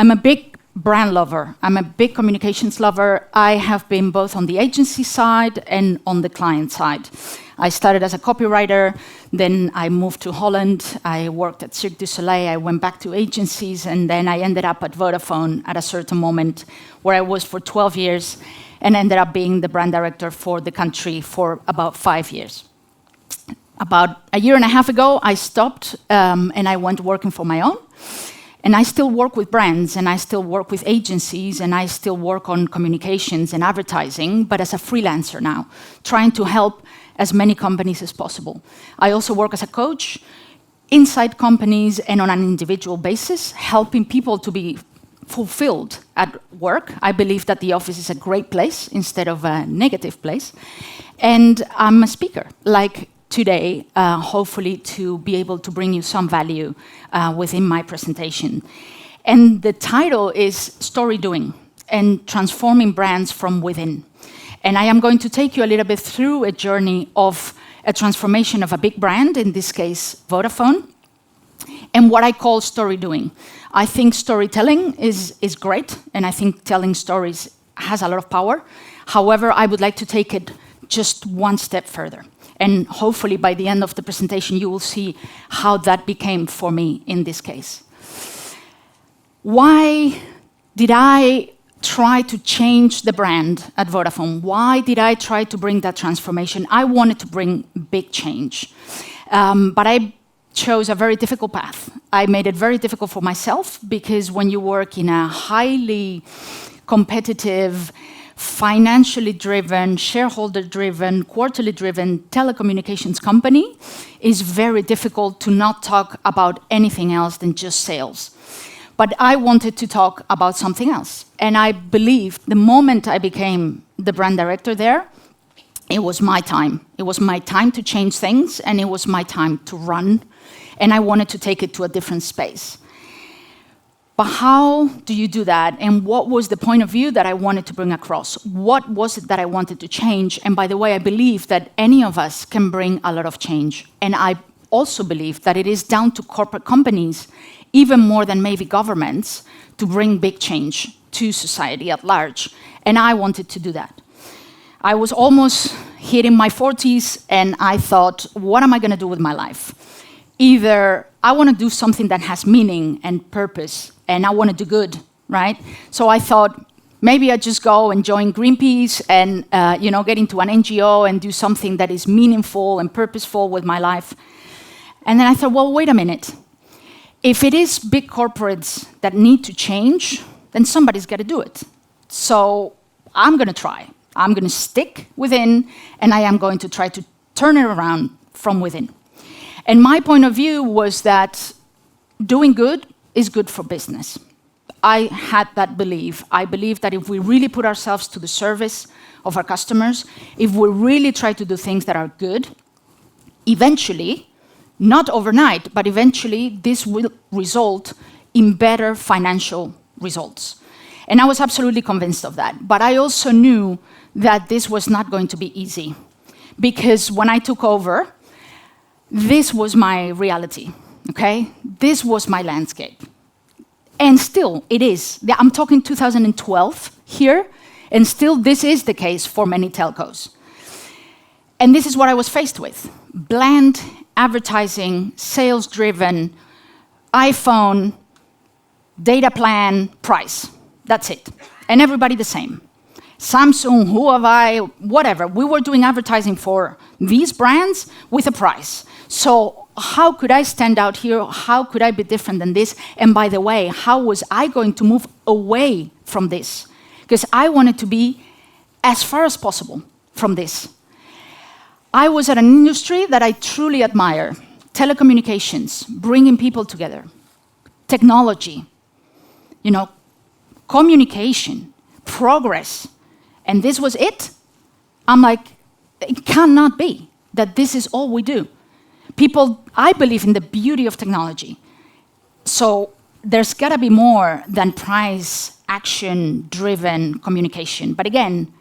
I'm a big brand lover. I'm a big communications lover. I have been both on the agency side and on the client side. I started as a copywriter, then I moved to Holland. I worked at Cirque du Soleil. I went back to agencies, and then I ended up at Vodafone at a certain moment where I was for 12 years and ended up being the brand director for the country for about 5 years. About a year and a half ago, I stopped and I went working for my own. And I still work with brands, and I still work with agencies, and I still work on communications and advertising, but as a freelancer now, trying to help as many companies as possible. I also work as a coach inside companies and on an individual basis, helping people to be fulfilled at work. I believe that the office is a great place instead of a negative place. And I'm a speaker, like today, hopefully to be able to bring you some value within my presentation. And the title is Story Doing and Transforming Brands from Within. And I am going to take you a little bit through a journey of a transformation of a big brand, in this case, Vodafone, and what I call story doing. I think storytelling is great, and I think telling stories has a lot of power. However, I would like to take it just one step further. And hopefully by the end of the presentation, you will see how that became for me in this case. Why did I try to change the brand at Vodafone? Why did I try to bring that transformation? I wanted to bring big change, but I chose a very difficult path. I made it very difficult for myself because when you work in a highly competitive, financially driven, shareholder driven, quarterly driven telecommunications company, it's very difficult to not talk about anything else than just sales. But I wanted to talk about something else. And I believed the moment I became the brand director there, it was my time. It was my time to change things, and it was my time to run. And I wanted to take it to a different space. But how do you do that? And what was the point of view that I wanted to bring across? What was it that I wanted to change? And by the way, I believe that any of us can bring a lot of change. And I also believe that it is down to corporate companies, even more than maybe governments, to bring big change to society at large. And I wanted to do that. I was almost hitting my 40s, and I thought, what am I going to do with my life? Either I want to do something that has meaning and purpose, and I want to do good, right? So I thought, maybe I just go and join Greenpeace and get into an NGO and do something that is meaningful and purposeful with my life. And then I thought, well, wait a minute. If it is big corporates that need to change, then somebody's got to do it. So I'm going to try. I'm going to stick within, and I am going to try to turn it around from within. And my point of view was that doing good is good for business. I had that belief. I believe that if we really put ourselves to the service of our customers, if we really try to do things that are good, eventually, not overnight, but eventually this will result in better financial results. And I was absolutely convinced of that. But I also knew that this was not going to be easy. Because when I took over, this was my reality, okay? This was my landscape. And still, it is. I'm talking 2012 here, and still this is the case for many telcos. And this is what I was faced with. Bland advertising, sales-driven, iPhone, data plan, price. That's it. And everybody the same. Samsung, Huawei, whatever. We were doing advertising for these brands with a price. So how could I stand out here? How could I be different than this? And by the way, how was I going to move away from this? Because I wanted to be as far as possible from this. I was at an industry that I truly admire. Telecommunications, bringing people together. Technology, communication, progress. And this was it? I'm like, it cannot be that this is all we do. People, I believe in the beauty of technology. So there's got to be more than price, action-driven communication. But again,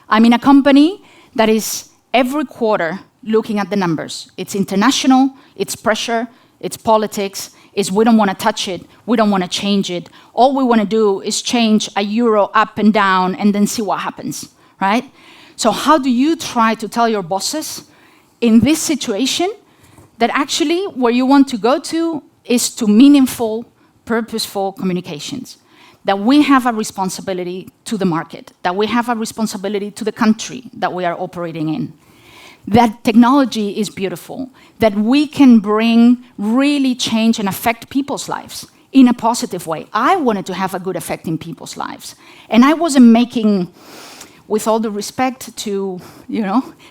I'm in a company that is every quarter looking at the numbers. It's international, it's pressure, it's politics, is we don't want to touch it, we don't want to change it. All we want to do is change a euro up and down and then see what happens, right? So how do you try to tell your bosses in this situation that actually where you want to go to is to meaningful, purposeful communications? That we have a responsibility to the market, that we have a responsibility to the country that we are operating in. That technology is beautiful, that we can bring really change and affect people's lives in a positive way. I wanted to have a good effect in people's lives. And I wasn't making, with all the respect to,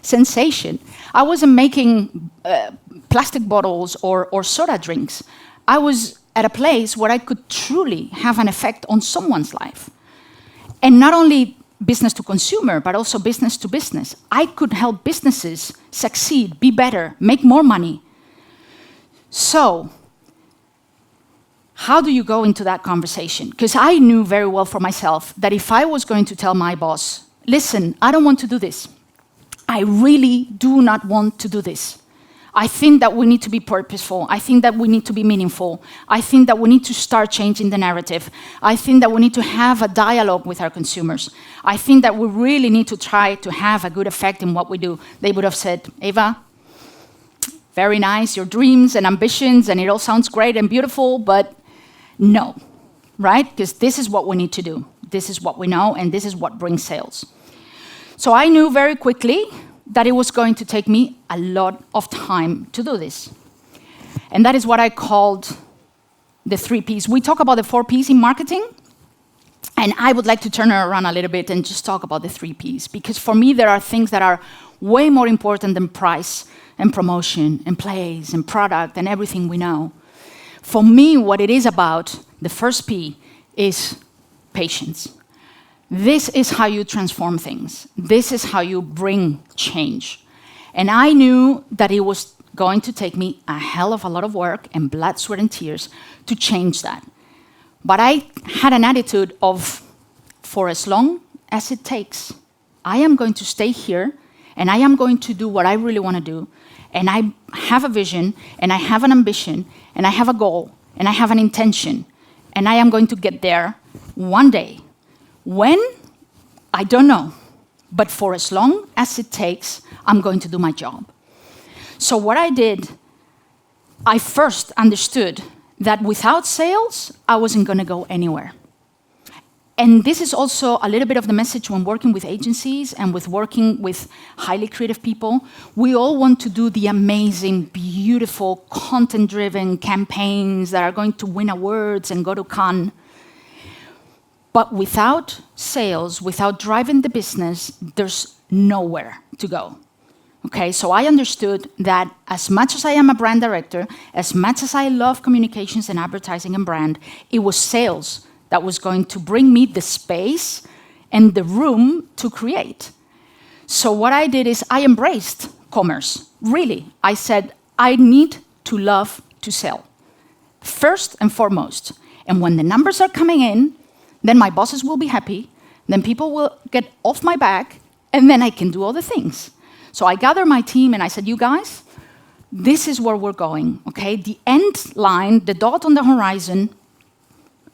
sensation, I wasn't making plastic bottles or soda drinks. I was at a place where I could truly have an effect on someone's life. And not only business to consumer, but also business to business. I could help businesses succeed, be better, make more money. So, how do you go into that conversation? Because I knew very well for myself that if I was going to tell my boss, listen, I don't want to do this. I really do not want to do this. I think that we need to be purposeful. I think that we need to be meaningful. I think that we need to start changing the narrative. I think that we need to have a dialogue with our consumers. I think that we really need to try to have a good effect in what we do. They would have said, Eva, very nice, your dreams and ambitions, and it all sounds great and beautiful, but no, right? Because this is what we need to do. This is what we know, and this is what brings sales. So I knew very quickly that it was going to take me a lot of time to do this. And that is what I called the 3 Ps. We talk about the 4 Ps in marketing, and I would like to turn it around a little bit and just talk about the 3 Ps, because for me there are things that are way more important than price and promotion and place and product and everything we know. For me, what it is about, the first P, is patience. This is how you transform things. This is how you bring change. And I knew that it was going to take me a hell of a lot of work and blood, sweat, and tears to change that. But I had an attitude of, for as long as it takes, I am going to stay here and I am going to do what I really want to do. And I have a vision and I have an ambition and I have a goal and I have an intention. And I am going to get there one day. When? I don't know. But for as long as it takes, I'm going to do my job. So what I did, I first understood that without sales, I wasn't going to go anywhere. And this is also a little bit of the message when working with agencies and with working with highly creative people. We all want to do the amazing, beautiful, content-driven campaigns that are going to win awards and go to Cannes. But without sales, without driving the business, there's nowhere to go. Okay, so I understood that as much as I am a brand director, as much as I love communications and advertising and brand, it was sales that was going to bring me the space and the room to create. So what I did is I embraced commerce. Really, I said, I need to love to sell, first and foremost. And when the numbers are coming in, then my bosses will be happy, then people will get off my back, and then I can do all the things. So I gathered my team and I said, you guys, this is where we're going, okay? The end line, the dot on the horizon,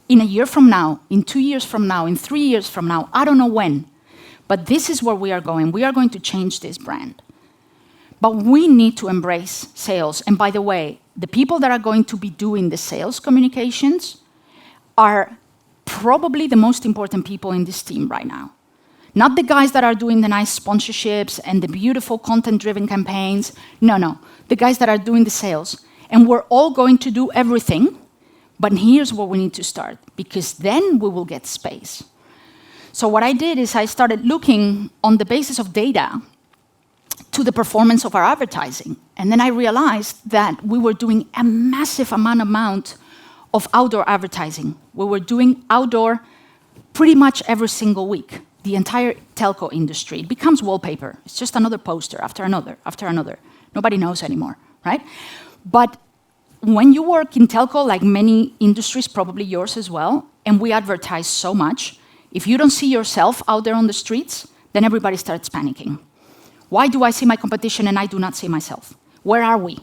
in a year from now, in 2 years from now, in 3 years from now, I don't know when, but this is where we are going. We are going to change this brand. But we need to embrace sales. And by the way, the people that are going to be doing the sales communications are probably the most important people in this team right now. Not the guys that are doing the nice sponsorships and the beautiful content-driven campaigns. No, the guys that are doing the sales. And we're all going to do everything, but here's where we need to start, because then we will get space. So what I did is I started looking on the basis of data to the performance of our advertising. And then I realized that we were doing a massive amount of outdoor advertising. We were doing outdoor pretty much every single week. The entire telco industry, it becomes wallpaper. It's just another poster after another, after another. Nobody knows anymore, right? But when you work in telco, like many industries, probably yours as well, and we advertise so much, if you don't see yourself out there on the streets, then everybody starts panicking. Why do I see my competition and I do not see myself? Where are we?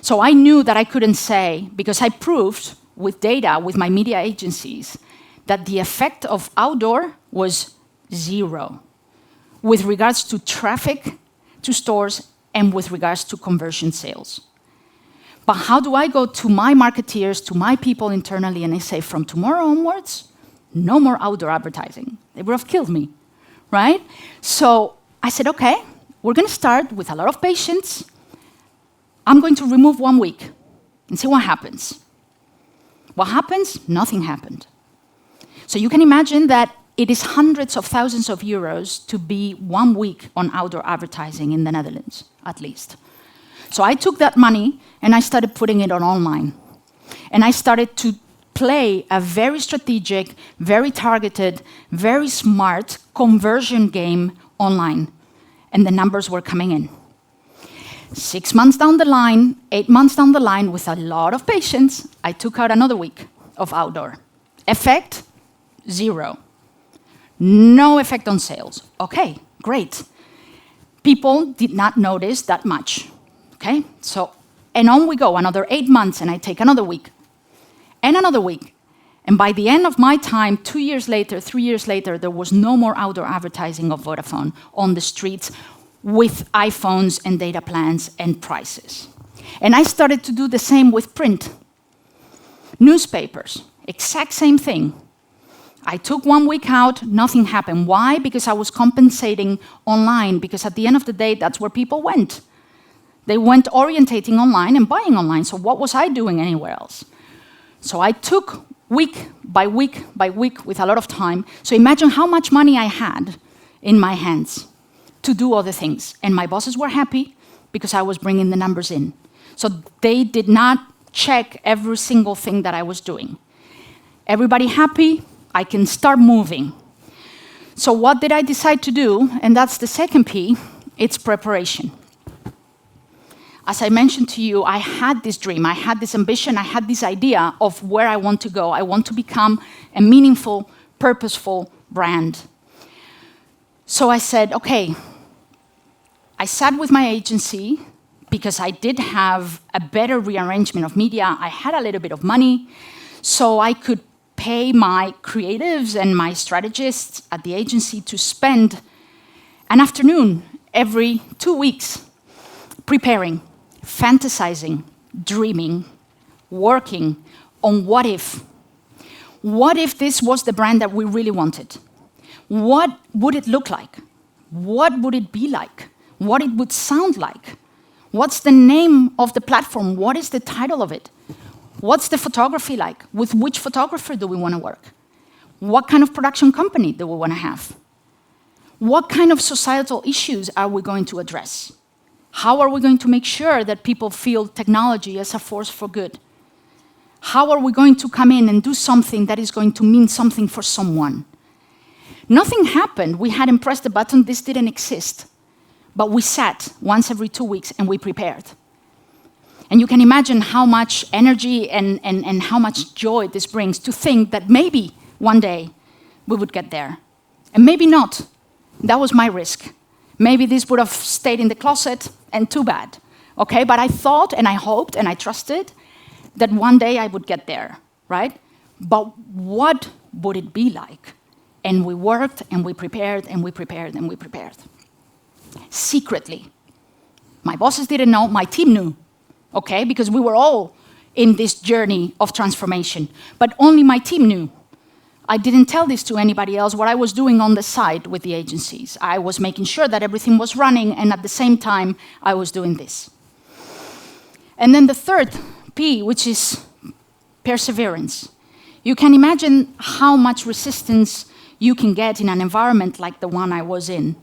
So I knew that I couldn't say, because I proved with data, with my media agencies, that the effect of outdoor was 0 with regards to traffic to stores and with regards to conversion sales. But how do I go to my marketeers, to my people internally, and I say, from tomorrow onwards, no more outdoor advertising? They would have killed me, right? So I said, okay, we're going to start with a lot of patience. I'm going to remove 1 week and see what happens. What happens? Nothing happened. So you can imagine that it is hundreds of thousands of euros to be 1 week on outdoor advertising in the Netherlands, at least. So I took that money and I started putting it on online. And I started to play a very strategic, very targeted, very smart conversion game online. And the numbers were coming in. 6 months down the line, 8 months down the line, with a lot of patience, I took out another week of outdoor. Effect? 0. No effect on sales. Okay, great. People did not notice that much. Okay, so, and on we go, another 8 months, and I take another week, and another week. And by the end of my time, 2 years later, 3 years later, there was no more outdoor advertising of Vodafone on the streets with iPhones and data plans and prices. And I started to do the same with print. Newspapers, exact same thing. I took 1 week out, nothing happened. Why? Because I was compensating online, because at the end of the day, that's where people went. They went orientating online and buying online, so what was I doing anywhere else? So I took week by week by week with a lot of time. So imagine how much money I had in my hands to do other things. And my bosses were happy because I was bringing the numbers in. So they did not check every single thing that I was doing. Everybody happy, I can start moving. So what did I decide to do? And that's the second P, it's preparation. As I mentioned to you, I had this dream, I had this ambition, I had this idea of where I want to go. I want to become a meaningful, purposeful brand. So I said, okay, I sat with my agency because I did have a better rearrangement of media. I had a little bit of money, so I could pay my creatives and my strategists at the agency to spend an afternoon every 2 weeks preparing, fantasizing, dreaming, working on what if. What if this was the brand that we really wanted? What would it look like? What would it be like? What it would sound like? What's the name of the platform? What is the title of it? What's the photography like? With which photographer do we want to work? What kind of production company do we want to have? What kind of societal issues are we going to address? How are we going to make sure that people feel technology as a force for good? How are we going to come in and do something that is going to mean something for someone? Nothing happened. We hadn't pressed the button. This didn't exist. But we sat once every 2 weeks and we prepared. And you can imagine how much energy and how much joy this brings to think that maybe one day we would get there. And maybe not. That was my risk. Maybe this would have stayed in the closet, and too bad. Okay, but I thought and I hoped and I trusted that one day I would get there, right? But what would it be like? And we worked and we prepared and we prepared and we prepared. Secretly. My bosses didn't know, my team knew, okay? Because we were all in this journey of transformation, but only my team knew. I didn't tell this to anybody else, what I was doing on the side with the agencies. I was making sure that everything was running, and at the same time, I was doing this. And then the third P, which is perseverance. You can imagine how much resistance you can get in an environment like the one I was in.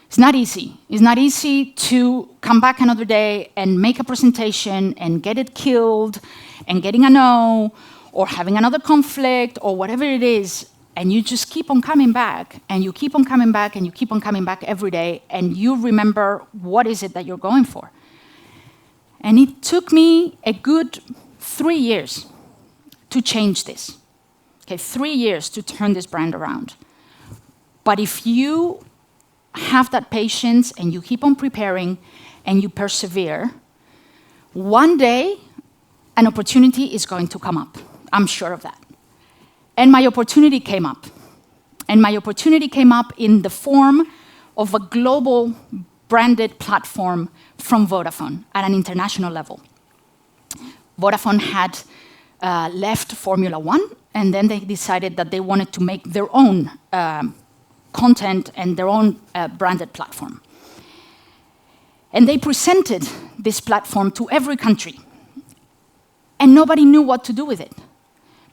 It's not easy. It's not easy to come back another day and make a presentation and get it killed and getting a no, or having another conflict, or whatever it is, and you just keep on coming back, and you keep on coming back, and you keep on coming back every day, and you remember what is it that you're going for. And it took me a good 3 years to change this. Okay, 3 years to turn this brand around. But if you have that patience, and you keep on preparing, and you persevere, one day an opportunity is going to come up. I'm sure of that. And my opportunity came up. And my opportunity came up in the form of a global branded platform from Vodafone at an international level. Vodafone had left Formula One, and then they decided that they wanted to make their own content and their own branded platform. And they presented this platform to every country. And nobody knew what to do with it.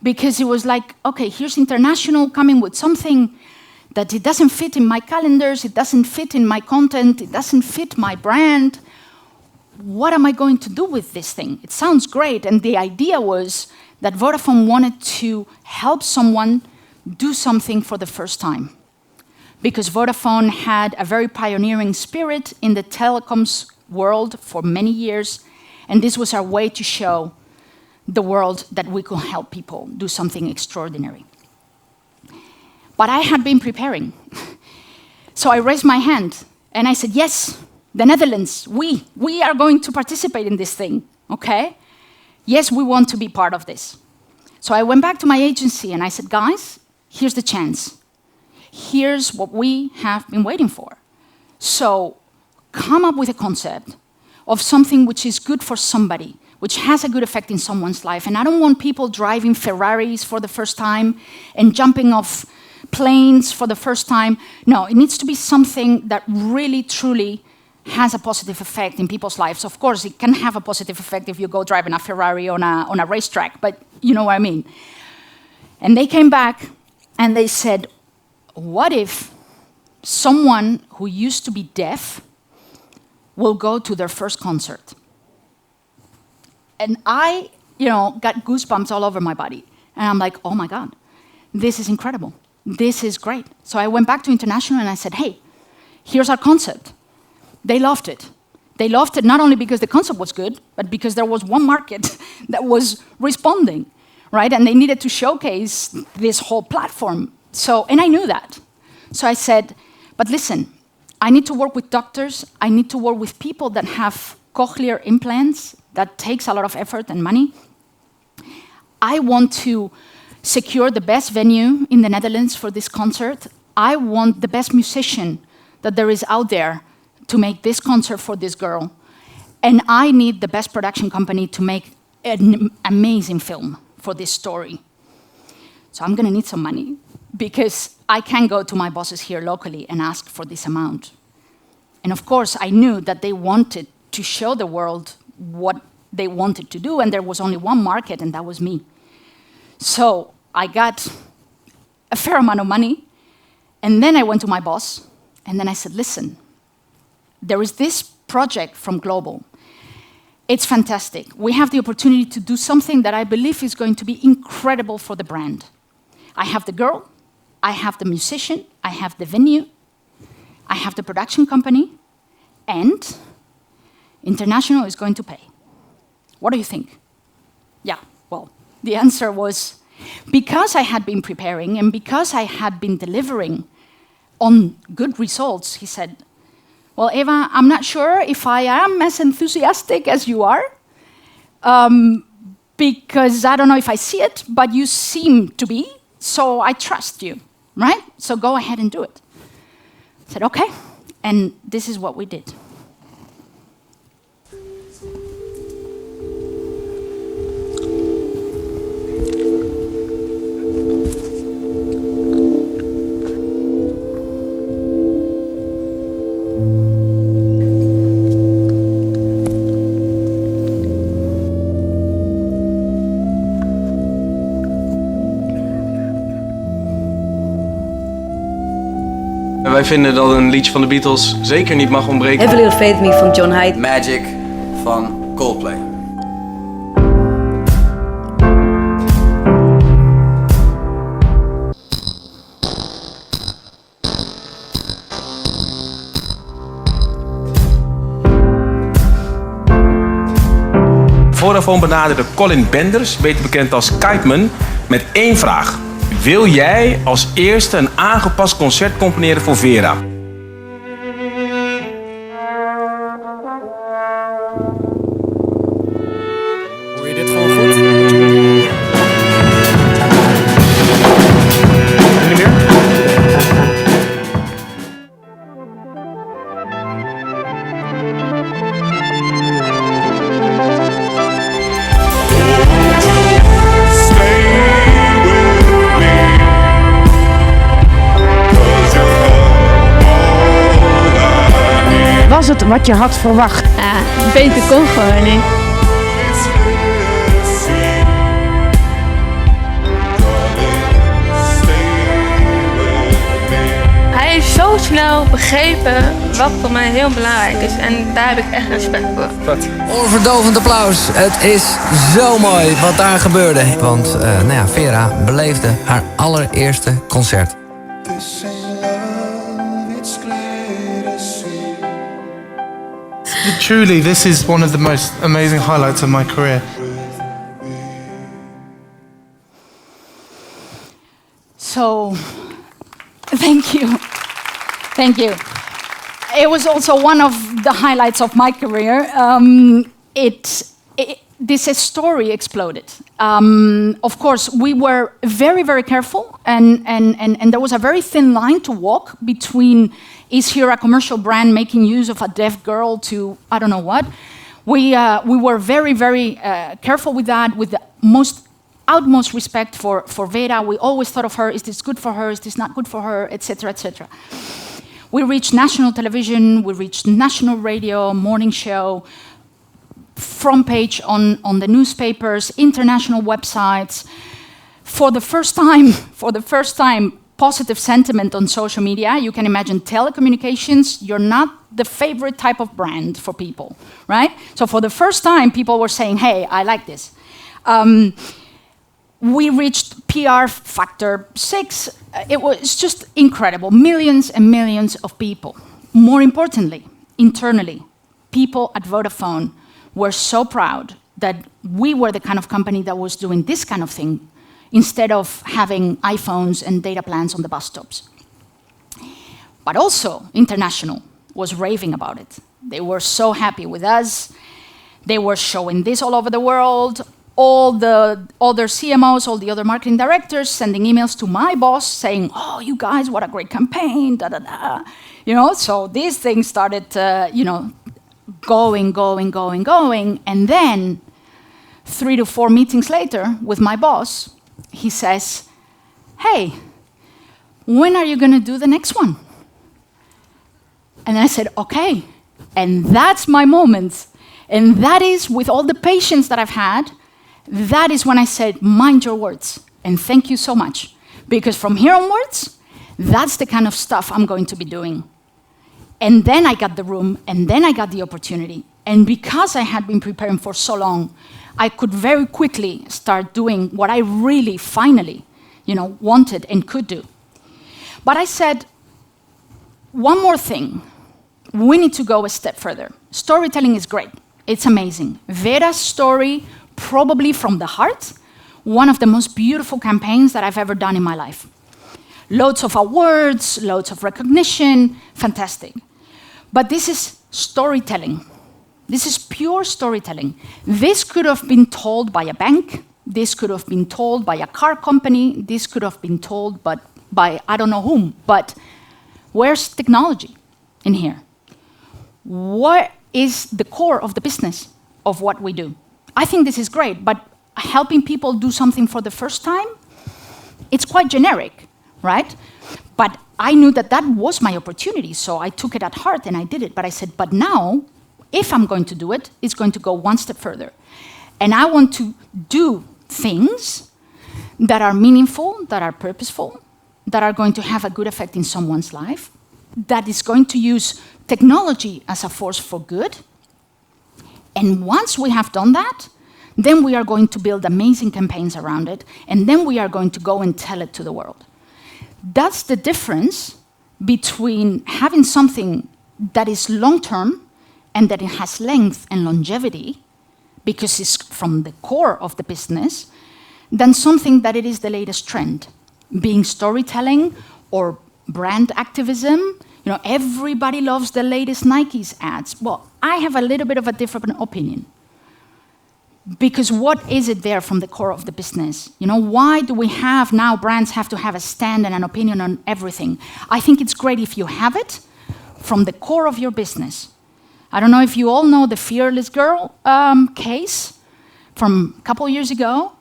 Because it was like, okay, here's international coming with something that it doesn't fit in my calendars, it doesn't fit in my content, it doesn't fit my brand. What am I going to do with this thing? It sounds great. And the idea was that Vodafone wanted to help someone do something for the first time. Because Vodafone had a very pioneering spirit in the telecoms world for many years. And this was our way to show the world that we could help people do something extraordinary. But I had been preparing. So I raised my hand and I said, yes, the Netherlands, we are going to participate in this thing, okay? Yes, we want to be part of this. So I went back to my agency and I said, guys, here's the chance. Here's what we have been waiting for. So come up with a concept of something which is good for somebody, which has a good effect in someone's life. And I don't want people driving Ferraris for the first time and jumping off planes for the first time. No, it needs to be something that really, truly has a positive effect in people's lives. Of course, it can have a positive effect if you go driving a Ferrari on a racetrack, but you know what I mean. And they came back and they said, what if someone who used to be deaf will go to their first concert? And I, got goosebumps all over my body. And I'm like, oh my God, this is incredible. This is great. So I went back to International and I said, hey, here's our concept. They loved it. They loved it not only because the concept was good, but because there was one market that was responding, right? And they needed to showcase this whole platform. And I knew that. So I said, but listen, I need to work with doctors. I need to work with people that have cochlear implants. That takes a lot of effort and money. I want to secure the best venue in the Netherlands for this concert. I want the best musician that there is out there to make this concert for this girl. And I need the best production company to make an amazing film for this story. So I'm gonna need some money because I can't go to my bosses here locally and ask for this amount. And of course, I knew that they wanted to show the world what they wanted to do, and there was only one market, and that was me. So I got a fair amount of money, and then I went to my boss, and then I said, listen, there is this project from Global. It's fantastic. We have the opportunity to do something that I believe is going to be incredible for the brand. I have the girl, I have the musician, I have the venue, I have the production company, and International is going to pay. What do you think? Yeah, well, the answer was, because I had been preparing and because I had been delivering on good results, he said, well, Eva, I'm not sure if I am as enthusiastic as you are, because I don't know if I see it, but you seem to be, so I trust you, right? So go ahead and do it. I said, okay, and this is what we did. Wij vinden dat een liedje van de Beatles zeker niet mag ontbreken. Have a Little Faith in Me van John Hyde. Magic van Coldplay. Vodafone benaderde Colin Benders, beter bekend als Kiteman, met één vraag. Wil jij als eerste een aangepast concert componeren voor Vera? Was het wat je had verwacht? Ja, beter kon gewoon niet. Hij heeft zo snel begrepen wat voor mij heel belangrijk is. En daar heb ik echt respect voor. Oorverdovend applaus. Het is zo mooi wat daar gebeurde. Want Vera beleefde haar allereerste concert. Truly, this is one of the most amazing highlights of my career. So, thank you. Thank you. It was also one of the highlights of my career. This story exploded. Of course, we were very, very careful, and there was a very thin line to walk between, is here a commercial brand making use of a deaf girl to I don't know what? We were very, very careful with that, with the utmost respect for Vera. We always thought of her, is this good for her, is this not good for her, etc., etc. We reached national television, we reached national radio, morning show, front page on the newspapers, international websites. For the first time, positive sentiment on social media. You can imagine telecommunications, you're not the favorite type of brand for people, right? So for the first time, people were saying, hey, I like this. We reached PR factor 6. It was just incredible. Millions and millions of people. More importantly, internally, people at Vodafone were so proud that we were the kind of company that was doing this kind of thing instead of having iPhones and data plans on the bus stops. But also, international was raving about it. They were so happy with us. They were showing this all over the world. All the other CMOs, all the other marketing directors sending emails to my boss saying, oh, you guys, what a great campaign, da, da, da. You know, so these things started, going. And then 3 to 4 meetings later with my boss, he says, hey, when are you going to do the next one? And I said, okay. And that's my moment. And that is, with all the patience that I've had, that is when I said, mind your words, and thank you so much. Because from here onwards, that's the kind of stuff I'm going to be doing. And then I got the room, and then I got the opportunity. And because I had been preparing for so long, I could very quickly start doing what I really, finally, wanted and could do. But I said, one more thing. We need to go a step further. Storytelling is great. It's amazing. Vera's story, probably from the heart, one of the most beautiful campaigns that I've ever done in my life. Loads of awards, loads of recognition, fantastic. But this is storytelling. This is pure storytelling. This could have been told by a bank. This could have been told by a car company. This could have been told by I don't know whom. But where's technology in here? What is the core of the business of what we do? I think this is great, but helping people do something for the first time, it's quite generic, right? But I knew that that was my opportunity, so I took it at heart and I did it. But I said, but now, if I'm going to do it, it's going to go one step further. And I want to do things that are meaningful, that are purposeful, that are going to have a good effect in someone's life, that is going to use technology as a force for good. And once we have done that, then we are going to build amazing campaigns around it, and then we are going to go and tell it to the world. That's the difference between having something that is long-term and that it has length and longevity, because it's from the core of the business, than something that it is the latest trend, being storytelling or brand activism. Everybody loves the latest Nike's ads. Well, I have a little bit of a different opinion. Because what is it there from the core of the business? Why do we have now brands have to have a stand and an opinion on everything? I think it's great if you have it from the core of your business. I don't know if you all know the Fearless Girl case from a couple years ago.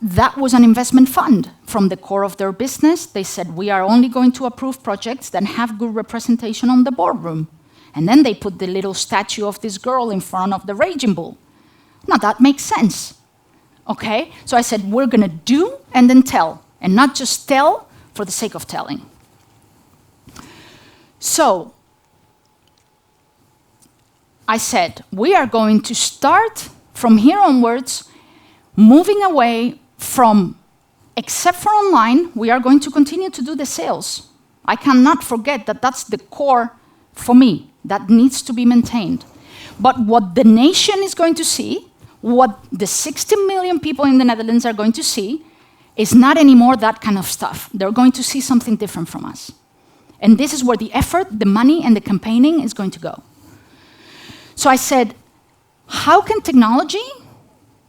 That was an investment fund from the core of their business. They said, we are only going to approve projects that have good representation on the boardroom. And then they put the little statue of this girl in front of the raging bull. Now that makes sense. Okay? So I said, we're going to do and then tell, and not just tell for the sake of telling. So I said, we are going to start from here onwards, moving away from, except for online, we are going to continue to do the sales. I cannot forget that that's the core for me, that needs to be maintained. But what the nation is going to see, what the 60 million people in the Netherlands are going to see, is not anymore that kind of stuff. They're going to see something different from us. And this is where the effort, the money, and the campaigning is going to go. So I said, how can technology,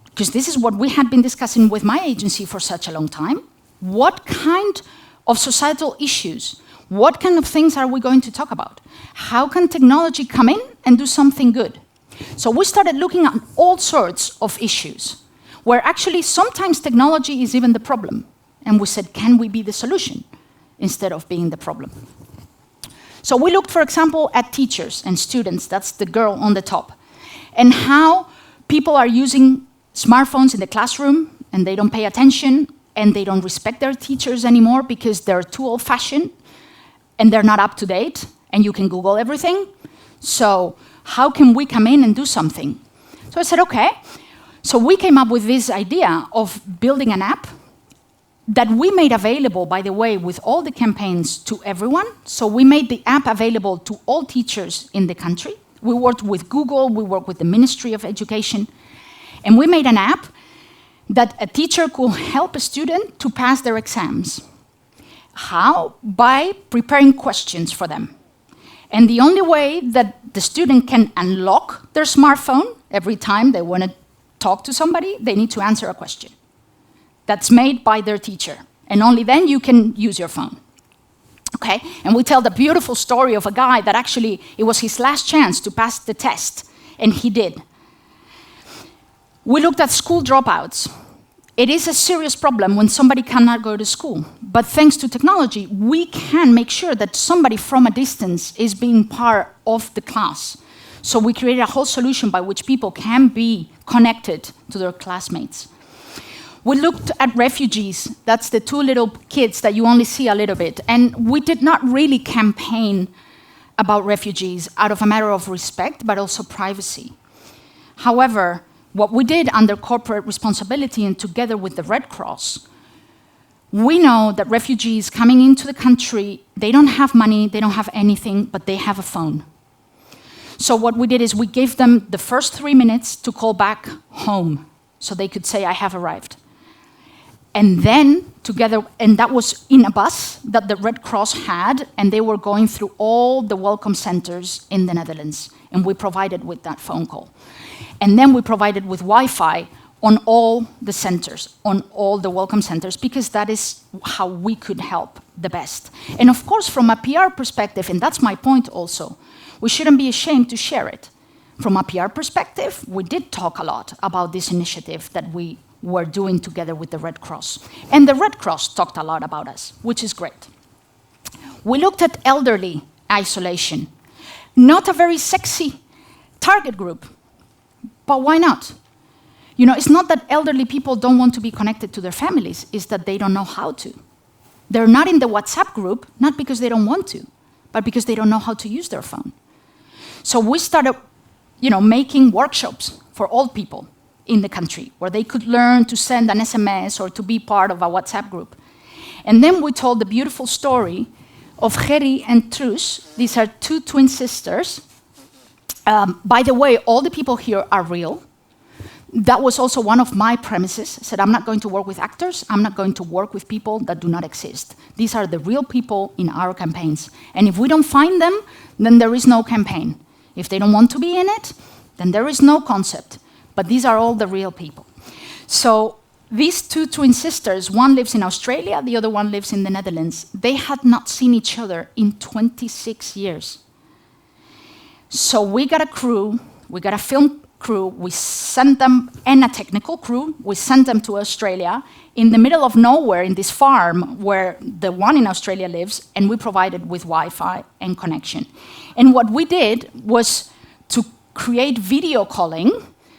because this is what we had been discussing with my agency for such a long time, what kind of societal issues, what kind of things are we going to talk about? How can technology come in and do something good? So we started looking at all sorts of issues, where actually sometimes technology is even the problem. And we said, can we be the solution instead of being the problem? So we looked, for example, at teachers and students, that's the girl on the top, and how people are using smartphones in the classroom and they don't pay attention and they don't respect their teachers anymore because they're too old-fashioned and they're not up to date and you can Google everything. So how can we come in and do something? So I said, okay. So we came up with this idea of building an app that we made available, by the way, with all the campaigns to everyone. So we made the app available to all teachers in the country. We worked with Google, we worked with the Ministry of Education, and we made an app that a teacher could help a student to pass their exams. How? By preparing questions for them. And the only way that the student can unlock their smartphone every time they want to talk to somebody, they need to answer a question that's made by their teacher. And only then you can use your phone. Okay? And we tell the beautiful story of a guy that actually, it was his last chance to pass the test, and he did. We looked at school dropouts. It is a serious problem when somebody cannot go to school. But thanks to technology, we can make sure that somebody from a distance is being part of the class. So we created a whole solution by which people can be connected to their classmates. We looked at refugees. That's the two little kids that you only see a little bit. And we did not really campaign about refugees out of a matter of respect, but also privacy. However, what we did under corporate responsibility and together with the Red Cross, we know that refugees coming into the country, they don't have money, they don't have anything, but they have a phone. So what we did is we gave them the first 3 minutes to call back home so they could say, I have arrived. And then together, and that was in a bus that the Red Cross had, and they were going through all the welcome centers in the Netherlands, and we provided with that phone call. And then we provided with Wi-Fi on all the centers, on all the welcome centers, because that is how we could help the best. And of course, from a PR perspective, and that's my point also, we shouldn't be ashamed to share it. From a PR perspective, we did talk a lot about this initiative that we were doing together with the Red Cross. And the Red Cross talked a lot about us, which is great. We looked at elderly isolation. Not a very sexy target group, but why not? You know, it's not that elderly people don't want to be connected to their families, it's that they don't know how to. They're not in the WhatsApp group, not because they don't want to, but because they don't know how to use their phone. So we started, making workshops for old people in the country, where they could learn to send an SMS or to be part of a WhatsApp group. And then we told the beautiful story of Gerry and Truus. These are two twin sisters. By the way, all the people here are real. That was also one of my premises. I said, I'm not going to work with actors. I'm not going to work with people that do not exist. These are the real people in our campaigns. And if we don't find them, then there is no campaign. If they don't want to be in it, then there is no concept. But these are all the real people. So these two twin sisters, one lives in Australia, the other one lives in the Netherlands. They had not seen each other in 26 years. So we got a crew, we got a film crew, we sent them, and a technical crew, we sent them to Australia in the middle of nowhere in this farm where the one in Australia lives, and we provided with Wi-Fi and connection. And what we did was to create video calling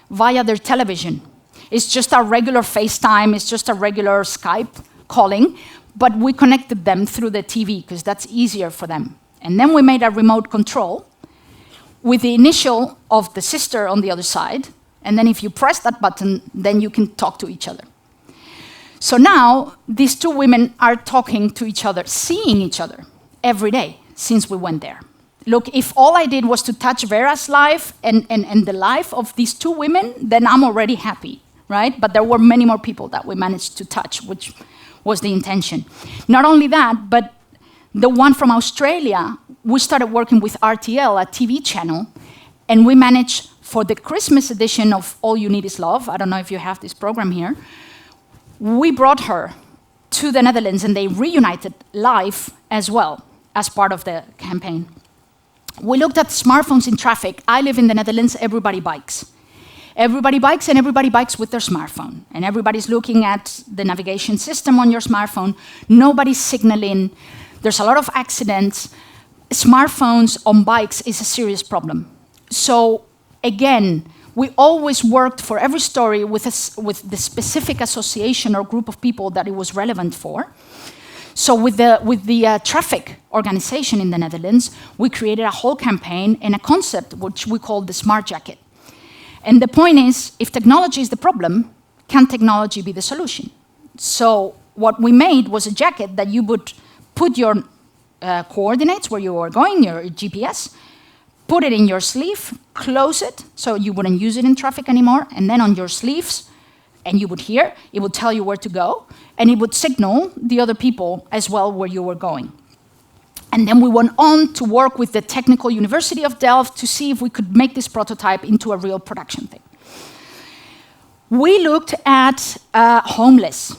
via their television. It's just a regular FaceTime, it's just a regular Skype calling, but we connected them through the TV because that's easier for them. And then we made a remote control with the initial of the sister on the other side, and then if you press that button, then you can talk to each other. So now, these two women are talking to each other, seeing each other every day since we went there. Look, if all I did was to touch Vera's life and the life of these two women, then I'm already happy, right? But there were many more people that we managed to touch, which was the intention. Not only that, but the one from Australia, we started working with RTL, a TV channel, and we managed, for the Christmas edition of All You Need Is Love, I don't know if you have this program here, we brought her to the Netherlands and they reunited live as well as part of the campaign. We looked at smartphones in traffic. I live in the Netherlands, everybody bikes. Everybody bikes and everybody bikes with their smartphone. And everybody's looking at the navigation system on your smartphone. Nobody's signaling. There's a lot of accidents. Smartphones on bikes is a serious problem. So again, we always worked for every story with the specific association or group of people that it was relevant for. So with the traffic organization in the Netherlands, we created a whole campaign and a concept which we called the Smart Jacket. And the point is, if technology is the problem, can technology be the solution? So what we made was a jacket that you would put your coordinates where you were going, your GPS, put it in your sleeve, close it, so you wouldn't use it in traffic anymore, and then on your sleeves, and you would hear, it would tell you where to go, and it would signal the other people as well where you were going. And then we went on to work with the Technical University of Delft to see if we could make this prototype into a real production thing. We looked at homeless.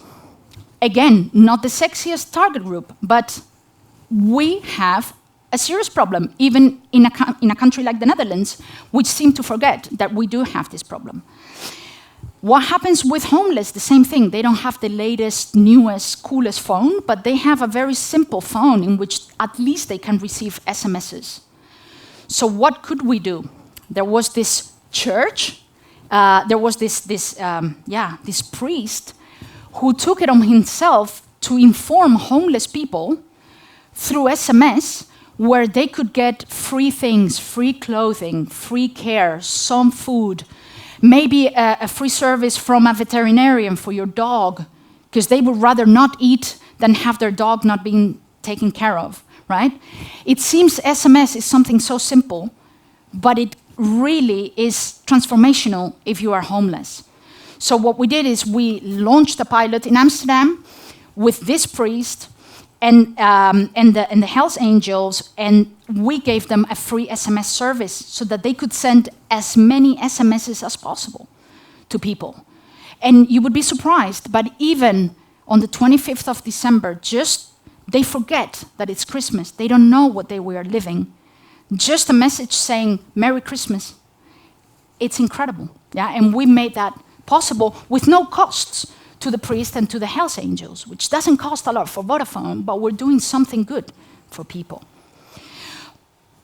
Again, not the sexiest target group, but we have a serious problem, even in a country like the Netherlands, which seem to forget that we do have this problem. What happens with homeless? The same thing. They don't have the latest, newest, coolest phone, but they have a very simple phone in which at least they can receive SMSs. So what could we do? There was this church, there was this priest who took it on himself to inform homeless people through SMS where they could get free things, free clothing, free care, some food, maybe a free service from a veterinarian for your dog, because they would rather not eat than have their dog not being taken care of, right? It seems SMS is something so simple, but it really is transformational if you are homeless. So what we did is we launched a pilot in Amsterdam with this priest and the Hells Angels, and we gave them a free SMS service so that they could send as many SMSs as possible to people. And you would be surprised, but even on the 25th of December, they forget that it's Christmas. They don't know what they were living. Just a message saying, Merry Christmas. It's incredible, yeah? And we made that possible with no costs to the priest and to the Hells Angels, which doesn't cost a lot for Vodafone, but we're doing something good for people.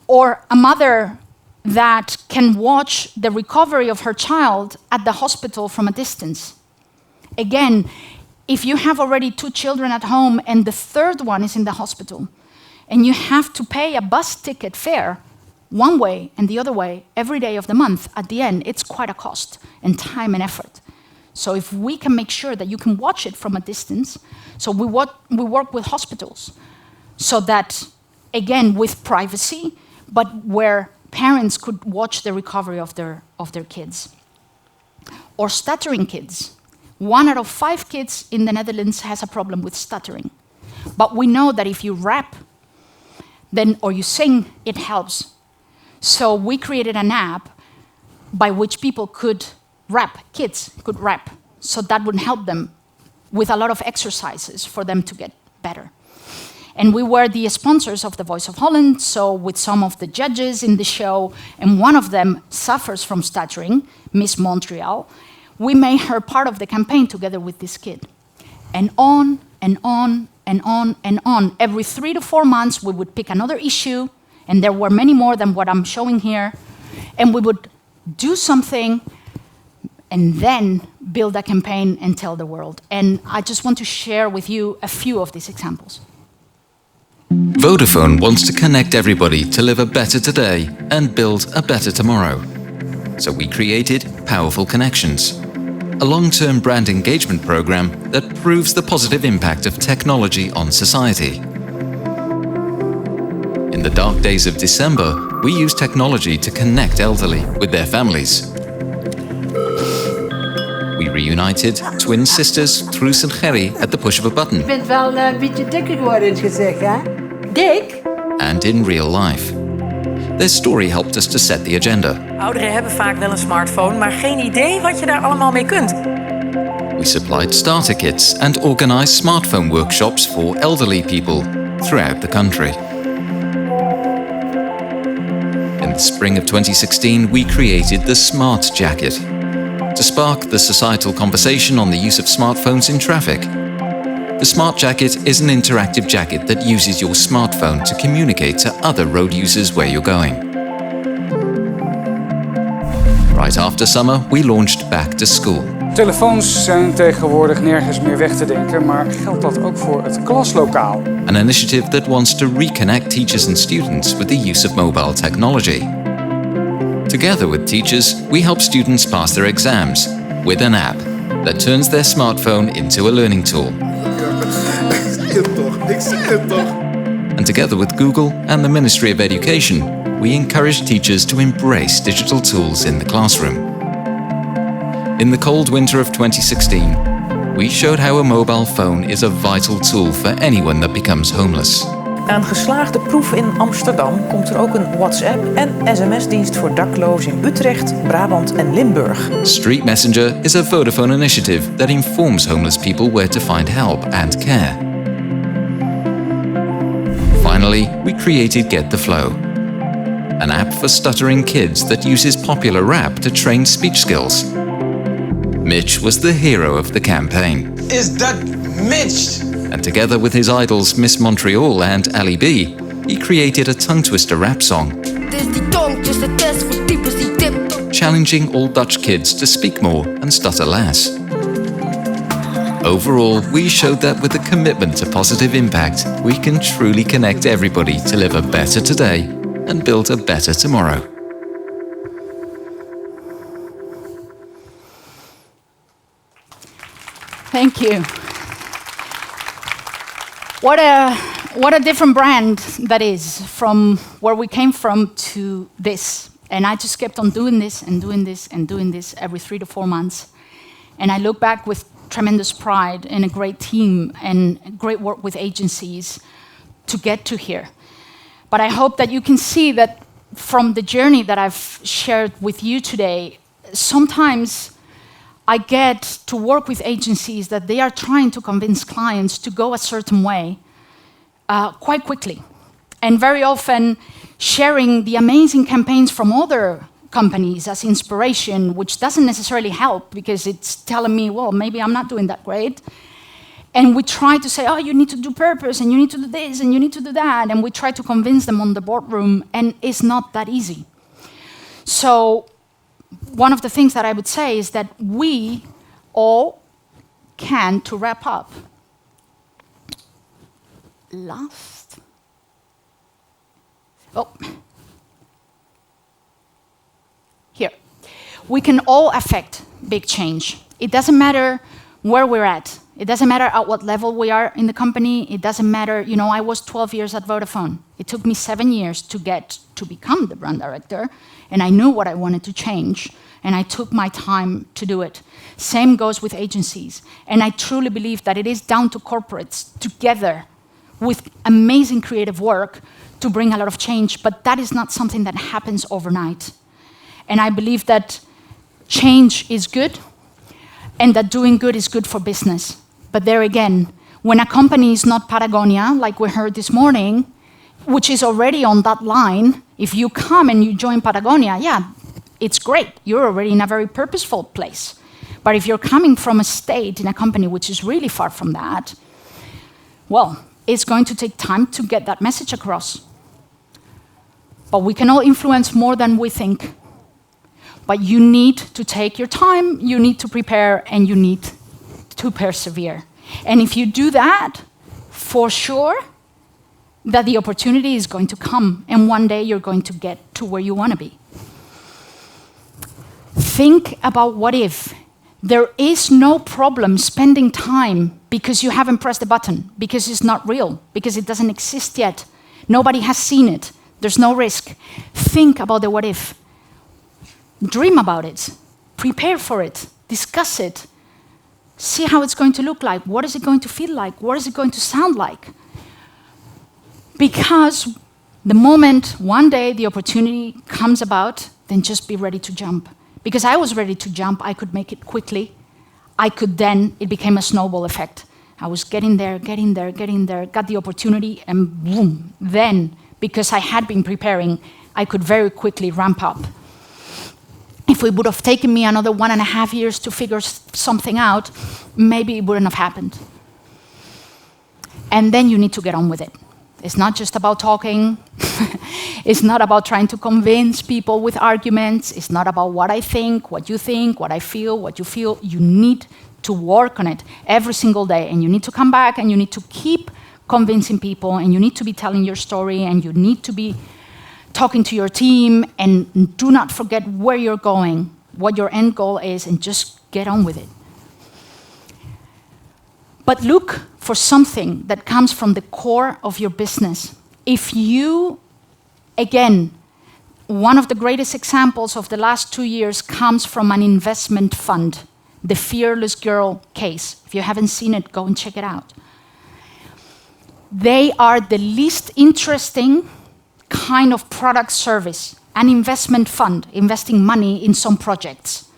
Or a mother that can watch the recovery of her child at the hospital from a distance. Again, if you have already 2 children at home and the third one is in the hospital, and you have to pay a bus ticket fare one way and the other way every day of the month, at the end, it's quite a cost and time and effort. So if we can make sure that you can watch it from a distance, so we work with hospitals, so that, again, with privacy, but where parents could watch the recovery of their kids. Or stuttering kids. 1 out of 5 kids in the Netherlands has a problem with stuttering. But we know that if you rap, or you sing, it helps. So we created an app by which people could rap, kids could rap. So that would help them with a lot of exercises for them to get better. And we were the sponsors of The Voice of Holland, so with some of the judges in the show, and one of them suffers from stuttering, Miss Montreal, we made her part of the campaign together with this kid. And on and on and on and on. Every 3 to 4 months, we would pick another issue, and there were many more than what I'm showing here, and we would do something and then build a campaign and tell the world. And I just want to share with you a few of these examples. Vodafone wants to connect everybody to live a better today and build a better tomorrow. So we created Powerful Connections, a long-term brand engagement program that proves the positive impact of technology on society. In the dark days of December, we use technology to connect elderly with their families. We reunited twin sisters through St. Gerry at the push of a button. Je bent wel een beetje dikker geworden, is gezegd, hè? Dik? And in real life. Their story helped us to set the agenda. Ouderen hebben vaak wel een smartphone, maar geen idee wat je daar allemaal mee kunt. We supplied starter kits and organized smartphone workshops for elderly people throughout the country. In the spring of 2016, we created the Smart Jacket to spark the societal conversation on the use of smartphones in traffic. The Smart Jacket is an interactive jacket that uses your smartphone to communicate to other road users where you're going. Right after summer, we launched Back to School. Telefoons zijn tegenwoordig nergens meer weg te denken, maar geldt dat ook voor het klaslokaal? An initiative that wants to reconnect teachers and students with the use of mobile technology. Together with teachers, we help students pass their exams with an app that turns their smartphone into a learning tool. And together with Google and the Ministry of Education, we encourage teachers to embrace digital tools in the classroom. In the cold winter of 2016, we showed how a mobile phone is a vital tool for anyone that becomes homeless. Na een geslaagde proef in Amsterdam komt er ook een WhatsApp- en sms-dienst voor daklozen in Utrecht, Brabant en Limburg. Street Messenger is a Vodafone initiative that informs homeless people where to find help and care. Finally, we created Get the Flow, an app for stuttering kids that uses popular rap to train speech skills. Mitch was the hero of the campaign. Is that Mitch? And together with his idols Miss Montreal and Ali B, he created a tongue-twister rap song, challenging all Dutch kids to speak more and stutter less. Overall, we showed that with a commitment to positive impact, we can truly connect everybody to live a better today and build a better tomorrow. Thank you. What a different brand that is from where we came from to this. And I just kept on doing this and doing this and doing this every 3 to 4 months. And I look back with tremendous pride and a great team and great work with agencies to get to here. But I hope that you can see that from the journey that I've shared with you today, sometimes I get to work with agencies that they are trying to convince clients to go a certain way quite quickly. And very often sharing the amazing campaigns from other companies as inspiration, which doesn't necessarily help because it's telling me, well, maybe I'm not doing that great. And we try to say, oh, you need to do purpose, and you need to do this, and you need to do that. And we try to convince them on the boardroom, and it's not that easy. So one of the things that I would say is that we all can, to wrap up, here. We can all affect big change. It doesn't matter where we're at. It doesn't matter at what level we are in the company. It doesn't matter, I was 12 years at Vodafone. It took me 7 years to get to become the brand director, and I knew what I wanted to change, and I took my time to do it. Same goes with agencies. And I truly believe that it is down to corporates together with amazing creative work to bring a lot of change, but that is not something that happens overnight. And I believe that change is good and that doing good is good for business. But there again, When a company is not Patagonia, like we heard this morning, which is already on that line, if you come and you join Patagonia, yeah, it's great. You're already in a very purposeful place. But if you're coming from a state in a company which is really far from that, well, it's going to take time to get that message across. But we can all influence more than we think. But you need to take your time, you need to prepare, and you need to persevere. And if you do that, for sure, that the opportunity is going to come, and one day you're going to get to where you want to be. Think about what if. There is no problem spending time because you haven't pressed the button, because it's not real, because it doesn't exist yet. Nobody has seen it. There's no risk. Think about the what if. Dream about it. Prepare for it. Discuss it. See how it's going to look like. What is it going to feel like? What is it going to sound like? Because the moment one day the opportunity comes about, then just be ready to jump. Because I was ready to jump, I could make it quickly. It became a snowball effect. I was getting there, got the opportunity, and boom. Then, because I had been preparing, I could very quickly ramp up. If it would have taken me another 1.5 years to figure something out, maybe it wouldn't have happened. And then you need to get on with it. It's not just about talking. It's not about trying to convince people with arguments. It's not about what I think, what you think, what I feel, what you feel. You need to work on it every single day. And you need to come back and you need to keep convincing people and you need to be telling your story and you need to be talking to your team, and do not forget where you're going, what your end goal is, and just get on with it. But look for something that comes from the core of your business. If you, again, one of the greatest examples of the last 2 years comes from an investment fund, the Fearless Girl case. If you haven't seen it, go and check it out. They are the least interesting kind of product service, an investment fund, investing money in some projects.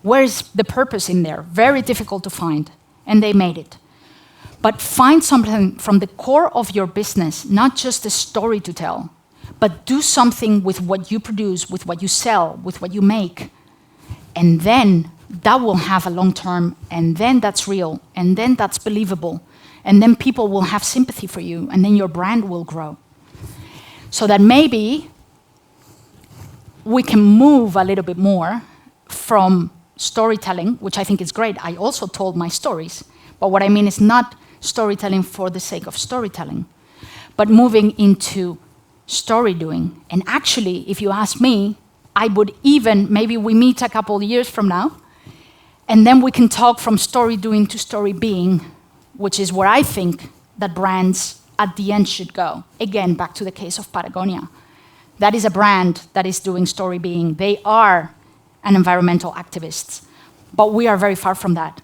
Where is the purpose in there? Very difficult to find, and they made it. But find something from the core of your business, not just a story to tell, but do something with what you produce, with what you sell, with what you make. And then that will have a long term, and then that's real, and then that's believable, and then people will have sympathy for you, and then your brand will grow. So that maybe we can move a little bit more from storytelling, which I think is great. I also told my stories, but what I mean is not storytelling for the sake of storytelling, but moving into story doing. And actually, if you ask me, I would even, maybe we meet a couple of years from now, and then we can talk from story doing to story being, which is where I think that brands at the end should go. Again, back to the case of Patagonia. That is a brand that is doing story being. They are an environmental activist, but we are very far from that.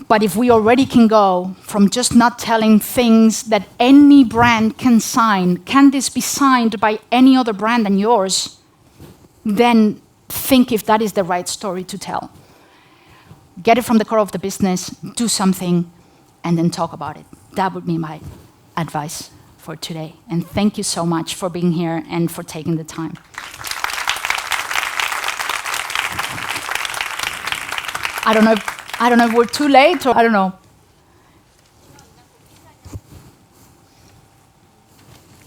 But if we already can go from just not telling things that any brand can sign, can this be signed by any other brand than yours, then think if that is the right story to tell. Get it from the core of the business, do something, and then talk about it. That would be my advice for today. And thank you so much for being here and for taking the time. I don't know if we're too late or I don't know.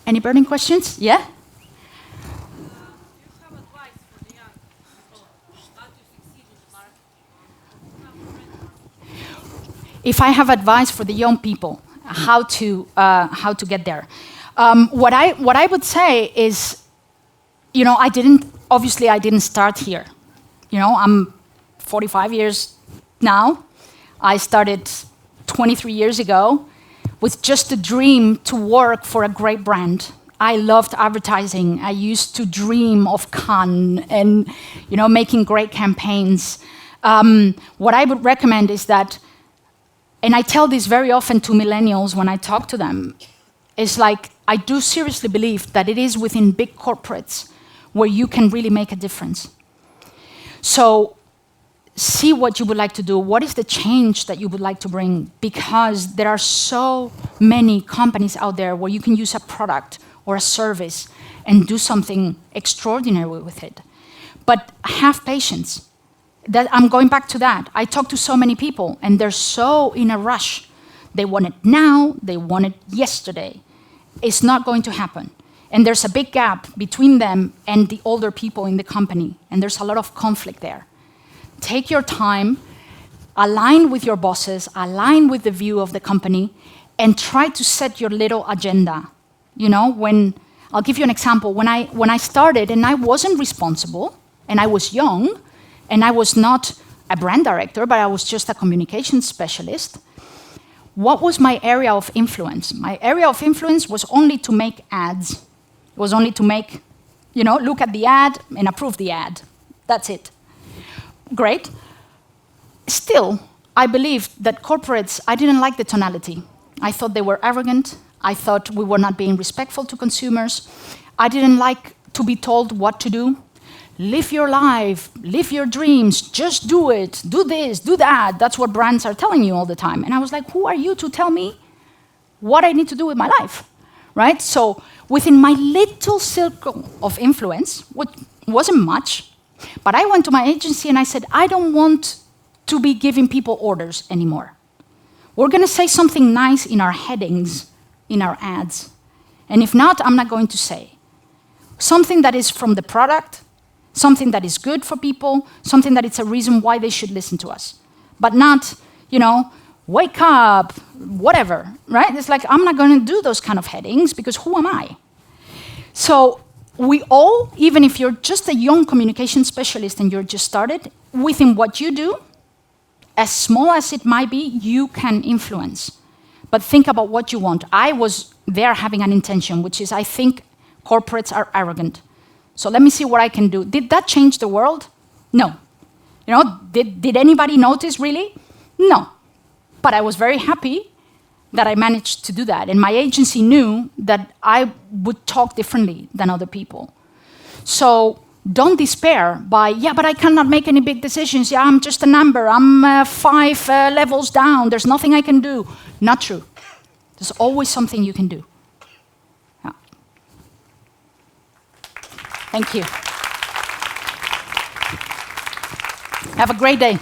Any burning questions? Yeah? If I have advice for the young people, how to get there. What I would say is, you know, I didn't start here. You know, I'm 45 years now. I started 23 years ago with just a dream to work for a great brand. I loved advertising. I used to dream of Cannes and, you know, making great campaigns. What I would recommend is that, and I tell this very often to millennials when I talk to them, is like, I do seriously believe that it is within big corporates where you can really make a difference. So see what you would like to do. What is the change that you would like to bring? Because there are so many companies out there where you can use a product or a service and do something extraordinary with it. But have patience. I'm going back to that. I talk to so many people, and they're so in a rush. They want it now, they want it yesterday. It's not going to happen. And there's a big gap between them and the older people in the company, and there's a lot of conflict there. Take your time, align with your bosses, align with the view of the company, and try to set your little agenda. You know, I'll give you an example. When I started, and I wasn't responsible, and I was young, and I was not a brand director, but I was just a communications specialist. What was my area of influence? My area of influence was only to make ads. It was only to make, look at the ad and approve the ad. That's it. Great. Still, I believed that corporates, I didn't like the tonality. I thought they were arrogant. I thought we were not being respectful to consumers. I didn't like to be told what to do. Live your life, live your dreams, just do it, do this, do that. That's what brands are telling you all the time. And I was like, who are you to tell me what I need to do with my life, right? So within my little circle of influence, which wasn't much, but I went to my agency and I said, I don't want to be giving people orders anymore. We're going to say something nice in our headings, in our ads. And if not, I'm not going to say. Something that is from the product, something that is good for people, something that it's a reason why they should listen to us. But not, wake up, whatever, right? It's like, I'm not going to do those kind of headings because who am I? So we all, even if you're just a young communication specialist and you're just started, within what you do, as small as it might be, you can influence. But think about what you want. I was there having an intention, which is I think corporates are arrogant. So let me see what I can do. Did that change the world? No. Did anybody notice really? No. But I was very happy that I managed to do that. And my agency knew that I would talk differently than other people. So don't despair by, but I cannot make any big decisions. I'm just a number. I'm 5 levels down. There's nothing I can do. Not true. There's always something you can do. Thank you. Have a great day.